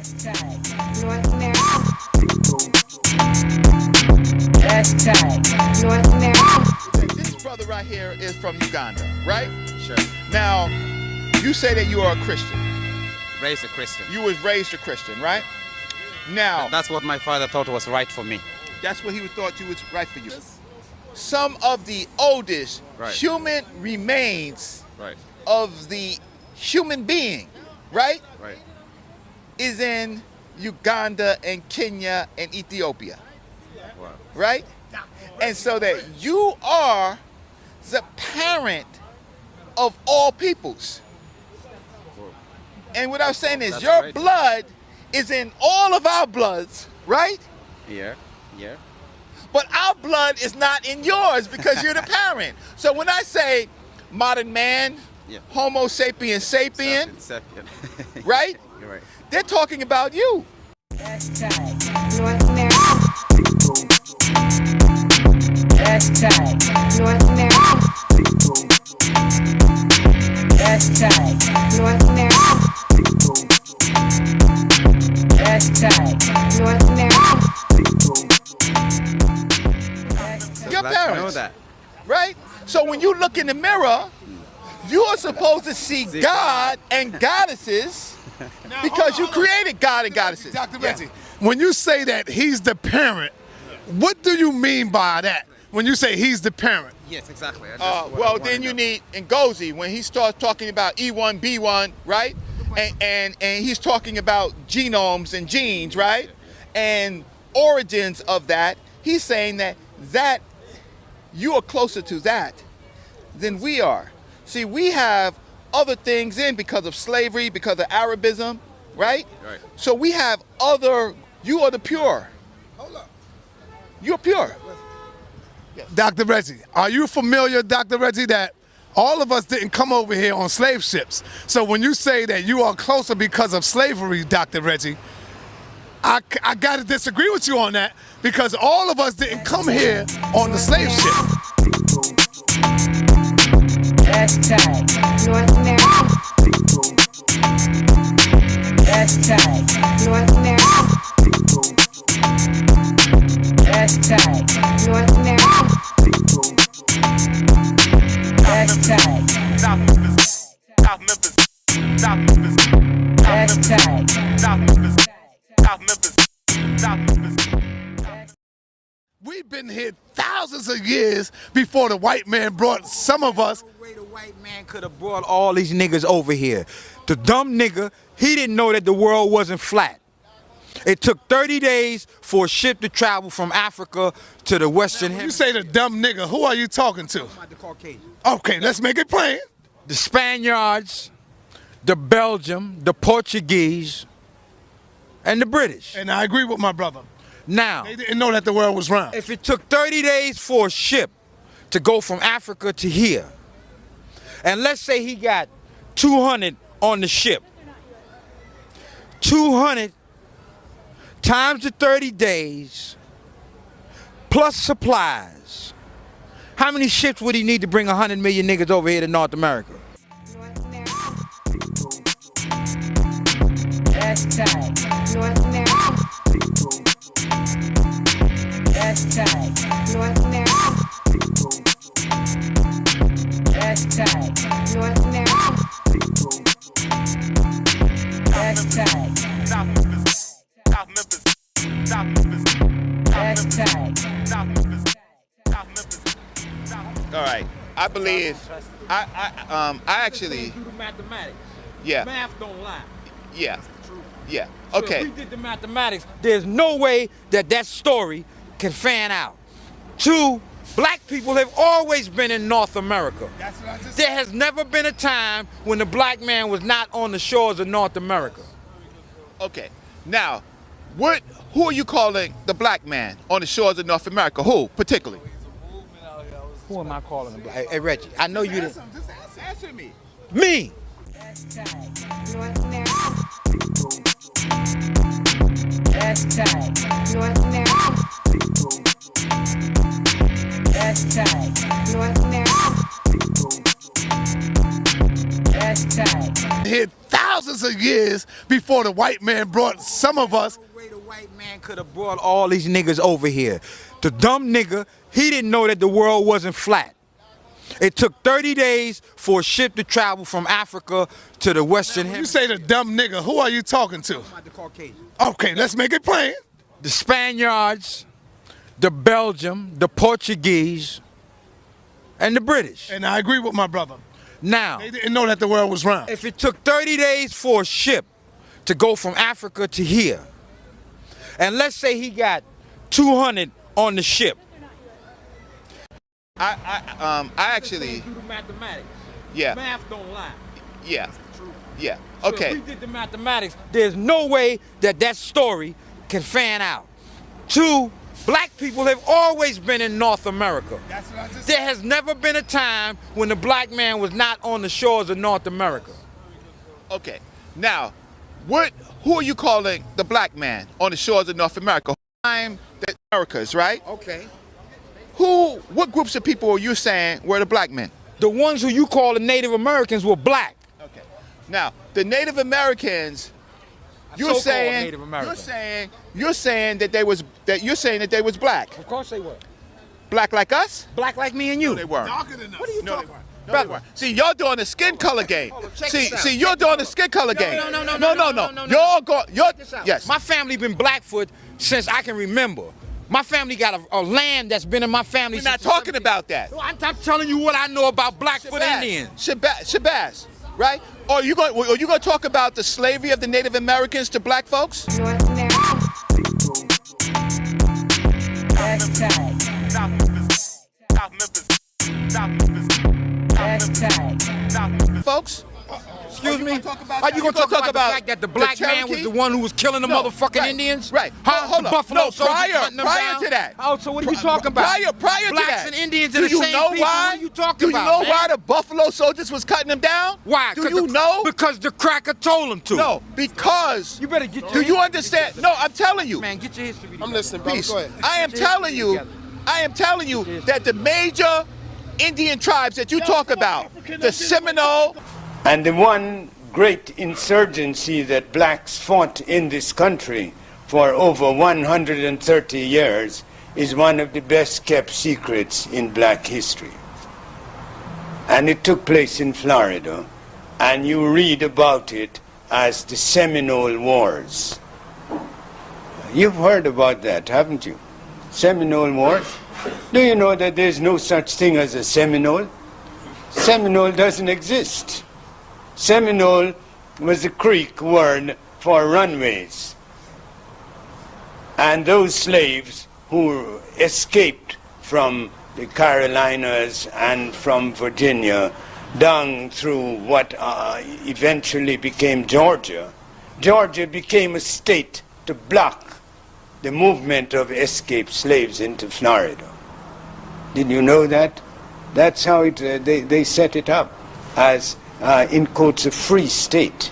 Hashtag North America. Hashtag North America. This brother right here is from Uganda, right? Sure. Now, you say that you are a Christian. Raised a Christian. You was raised a Christian, right? Now, That's what my father thought was right for me. that's what he thought you was right for you. Some of the oldest Right. human remains Right. of the human being, right, Right. is in Uganda and Kenya and Ethiopia, Wow. right? And so that you are the parent of all peoples. And what I'm saying is That's your right. blood is in all of our bloods, right? Yeah. Yeah. But our blood is not in yours because you're the parent. So when I say modern man, Yeah. Homo sapiens sapien, Sapien. right? You're right. They're talking about you. Hashtag North America. Hashtag North America. Hashtag North America. Hashtag North America. Your Glad to parents, know that. right? So when you look in the mirror, you are supposed to see God and goddesses because you created God and goddesses. Dr. Yeah. Reggie, when you say that he's the parent, what do you mean by that? When you say he's the parent? Yes, exactly. That's what I Well, wanted then to you know. need Ngozi when he starts talking about E1, B1, right? And he's talking about genomes and genes, right? And origins of that. He's saying that you are closer to that than we are. See, we have other things in because of slavery, because of Arabism, right? Right. So we have other. You are the pure. Hold up. You're pure. Dr. Reggie, are you familiar, Dr. Reggie, that all of us didn't come over here on slave ships? So when you say that you are closer because of slavery, Dr. Reggie, I got to disagree with you on that because all of us didn't come here on the slave ship. Hashtag North America. Hashtag North America. Hashtag North America. Hashtag. We've been here thousands of years before the white man brought some of us. No way the white man could have brought all these niggas over here. The dumb nigga, he didn't know that the world wasn't flat. It took 30 days for a ship to travel from Africa to the Western When you say the dumb nigga, who are you talking to? The Caucasian. Okay, let's make it plain. The Spaniards, the Belgium, the Portuguese, and the British. And I agree with my brother. Now, They didn't know that the world was round. if it took 30 days for a ship to go from Africa to here, and let's say he got 200 on the ship, 200 times the 30 days plus supplies, how many ships would he need to bring 100 million niggas over here to North America? North America. Hashtag North America. Hashtag North America. Hashtag North America. Hashtag. Hashtag. All right. I believe. I actually. Do the mathematics. Yeah. Math don't lie. Yeah. Yeah. So if Okay. we did the mathematics, there's no way that that story can fan out. Two, black people have always been in North America. That's what I just There has never been a time when the black man was not on the shores of North America. Okay. Now, who are you calling the black man on the shores of North America? Who, particularly? Who am I calling the black? Hey, Reggie, I know you didn't. Just answer me. Me. Hashtag North America. Hashtag North America. Hashtag North America. Hashtag. here thousands thousands of years before the white man brought some of us. No way the white man could have brought all these niggas over here. The dumb nigga, he didn't know that the world wasn't flat. It took 30 days for a ship to travel from Africa to the Western When Hemisphere. you say the dumb nigga, who are you talking to? The Caucasian. Okay, let's make it plain. The Spaniards, the Belgium, the Portuguese, and the British. And I agree with my brother. Now, They didn't know that the world was round. if it took 30 days for a ship to go from Africa to here, and let's say he got 200 on the ship. I actually, Do the mathematics. yeah, Math don't lie. yeah, yeah. So Okay. if we did the mathematics, there's no way that that story can fan out. Two, black people have always been in North America. That's what I just There has never been a time when the black man was not on the shores of North America. Okay. Now, who are you calling the black man on the shores of North America? I'm the Americas, right? Okay. What groups of people are you saying were the black men? The ones who you call the Native Americans were black. Okay. Now, the Native Americans, you're So-called saying Native Americans. you're saying that they was black. Of course they were. Black like us? Black like me and you. No, they weren't. darker than us. What are you No, talking they about? weren't. No, they weren't. See, y'all doing the skin color game. check See, this out. see, you're doing the skin color game. No. Y'all go. Y'all. Yes. My family been Blackfoot since I can remember. My family got a land that's been in my family. We're not since the talking 70s. about that. No, I'm telling you what I know about Blackfoot Indians. Shabazz, right? Or you going to talk about the slavery of the Native Americans to black folks? North America. Hashtag. Hashtag. Folks? Excuse me? talk about Are that? you going to talk about the fact that the black the man was Cherokee? the one who was killing the No, motherfucking right, Indians? right. How Hold the up. Buffalo No, soldiers prior hunting them down? to that. Oh, so what are you talking about? Prior to Blacks that. and Indians Do are the you same know people. why? What are you talking Do you about, know man? why the Buffalo soldiers was cutting them down? Why? Do you know? Because the cracker told them to. No, because. You better get your Do you history understand? together. No, I'm telling you. Man, get your history together. I'm listening, brother. Peace. Go ahead. I am telling you that the major Indian tribes that you talk about, the Seminole, And the one great insurgency that blacks fought in this country for over 130 years is one of the best kept secrets in black history. And it took place in Florida, and you read about it as the Seminole Wars. You've heard about that, haven't you? Seminole Wars? Do you know that there's no such thing as a Seminole? Seminole doesn't exist. Seminole was a Creek word for runways. And those slaves who escaped from the Carolinas and from Virginia down through what eventually became Georgia, Georgia became a state to block the movement of escaped slaves into Florida. Did you know that? That's how they set it up, as, in quotes, a free state.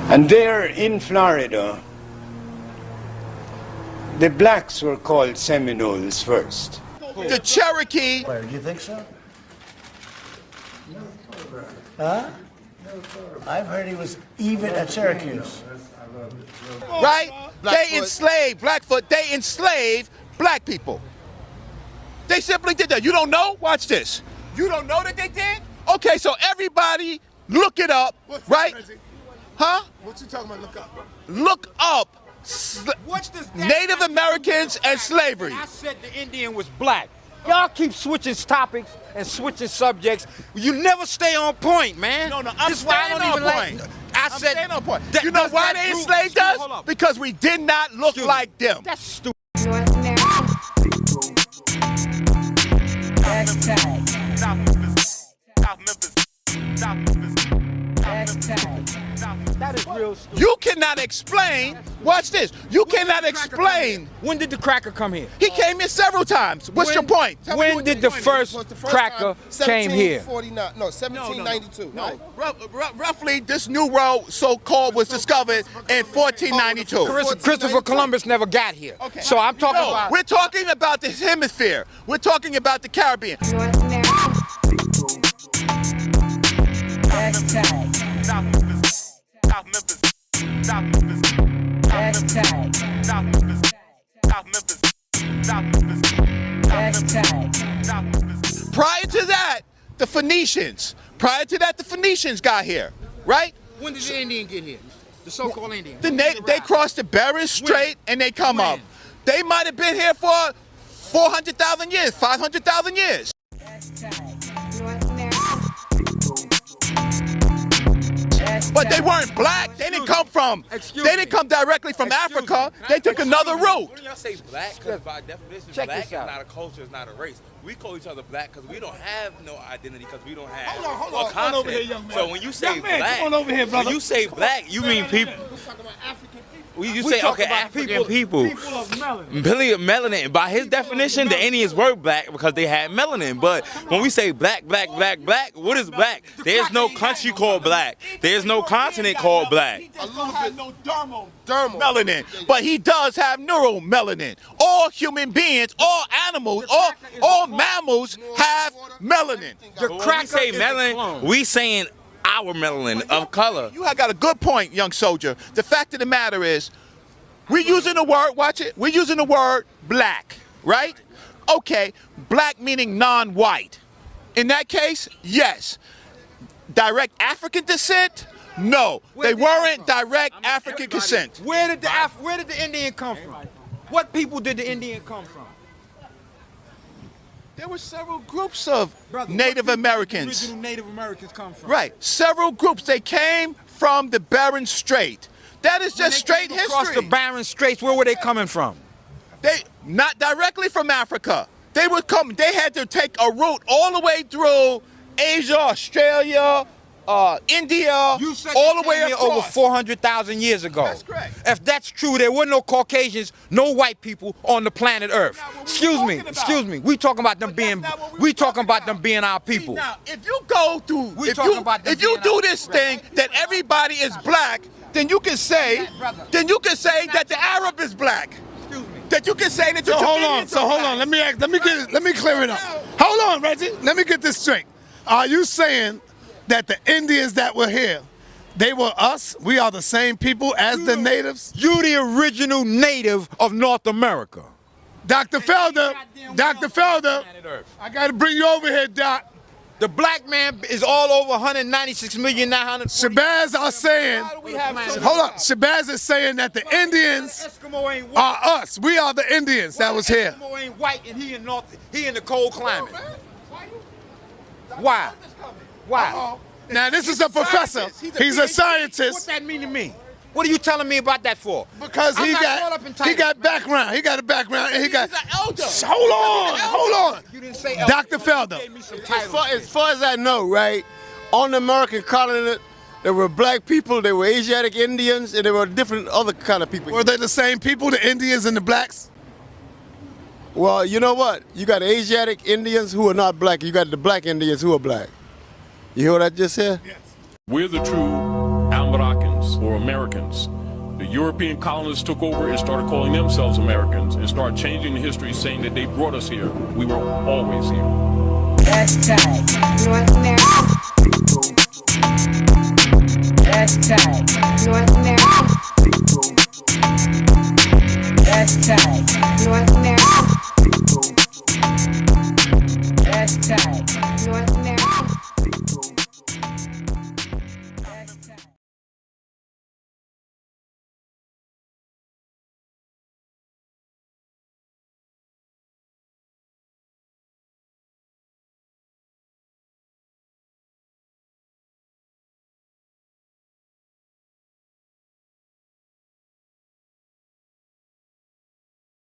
And there in Florida, the blacks were called Seminoles first. the Cherokee, Do you think so? Huh? I've heard he was even at Syracuse. right? They Blackfoot. enslaved Blackfoot. They enslaved black people. They simply did that. You don't know? Watch this. You don't know that they did? Okay, so everybody look it up, right? Huh? What you talking about? Look up. Look up What's this Native Americans and slavery. I said the Indian was black. Y'all keep switching topics and switching subjects. You never stay on point, man. No, I'm This is why I staying don't on even point. like. I I'm said. staying on point. that- You know does why that they group- enslaved Hold us? up. Because we did not look Excuse me. like them. That's stupid. North America. Hashtag. Hashtag. That is real stupid. You cannot explain. Watch this. You cannot explain. When did the cracker come here? He came here several times. What's your point? Tell me When what did your the point first Was the first cracker time, came here? 1749. No, 1792. No, right? roughly this new road, so-called, was discovered in 1492. Christopher Columbus never got here. Okay. So I'm talking No, about. we're talking about this hemisphere. We're talking about the Caribbean. North America. Hashtag. South Memphis, South Memphis, South Memphis, Hashtag. South Memphis, South Memphis, South Memphis, Hashtag. South Memphis. Prior to that, the Phoenicians. Prior to that, the Phoenicians got here, right? When did the Indian get here? The so-called Indian. They crossed the Bering Strait and they come up. They might have been here for 400,000 years, 500,000 years. Hashtag. North America. But they weren't black. They didn't come from. They didn't come directly from Africa. They took another route. When y'all say black, because by definition, black is not a culture, it's not a race. We call each other black because we don't have no identity, because we don't have Hold on over here, young man. So when you say Young man, black, come on over here, brother. when you say black, you mean people. You say, talk okay, about African people. People of melanin. Melanin. By his definition, the Indians were black because they had melanin. But when we say black, black, black, black, what is black? There's no country called black. There's no continent called black. He just don't have no dermal melanin, but he does have neural melanin. All human beings, all animals, all mammals have melanin. When we say melanin, we saying our melanin of color. You have got a good point, young soldier. The fact of the matter is, we're using the word, watch it, we're using the word black, right? Okay, black meaning non-white. In that case, yes. Direct African descent? No. They weren't direct African descent. Where did the Indian come from? What people did the Indian come from? There were several groups of Brother, Native what people did the Americans. original Native Americans come from. Right, several groups. They came from the Bering Strait. That is just straight history. Across the Bering Straits, where were they coming from? They not directly from Africa. They would come. They had to take a route all the way through Asia, Australia, India, You said all they the way came here across. over 400,000 years ago. That's correct. If that's true, there were no Caucasians, no white people on the planet Earth. That's not what we're Excuse me, talking about. excuse me. We talking about them But that's being. not what We we're talking talking about about. them being our people. See, now, if you go through, We if talking you, about them if you being do our- this thing that everybody is black, then you can say, that the Arab is black. Excuse me. That you can say that the So hold on. Jamaicans So are hold black. on. Let me clear it up. Hold on, Reggie. Let me get this straight. Are you saying that the Indians that were here, they were us? We are the same people as the natives? You the original native of North America. Dr. Felder, I got to bring you over here, Doc. The black man is all over 196,940,000. Shabazz are saying, hold up, Shabazz is saying that the Indians Eskimo ain't white. are us. We are the Indians that was here. Eskimo ain't white and he in the cold climate. Why? Why? Now this is a professor. He's a What scientist that mean to me? What are you telling me about that for? because I'm he not caught up in got titles, man. background. He got a background and he got. He's an elder. Hold on. You didn't say Dr. Felder. You gave me some As titles. far as I know, right, on the American continent, there were black people, there were Asiatic Indians, and there were different other kind of people. Were they the same people, the Indians and the blacks? Well, you know what? You got Asiatic Indians who are not black. You got the black Indians who are black. You hear what I just said? We're the true Almaracans or Americans. The European colonists took over and started calling themselves Americans and started changing the history, saying that they brought us here. We were always here. Hashtag. North America. Hashtag.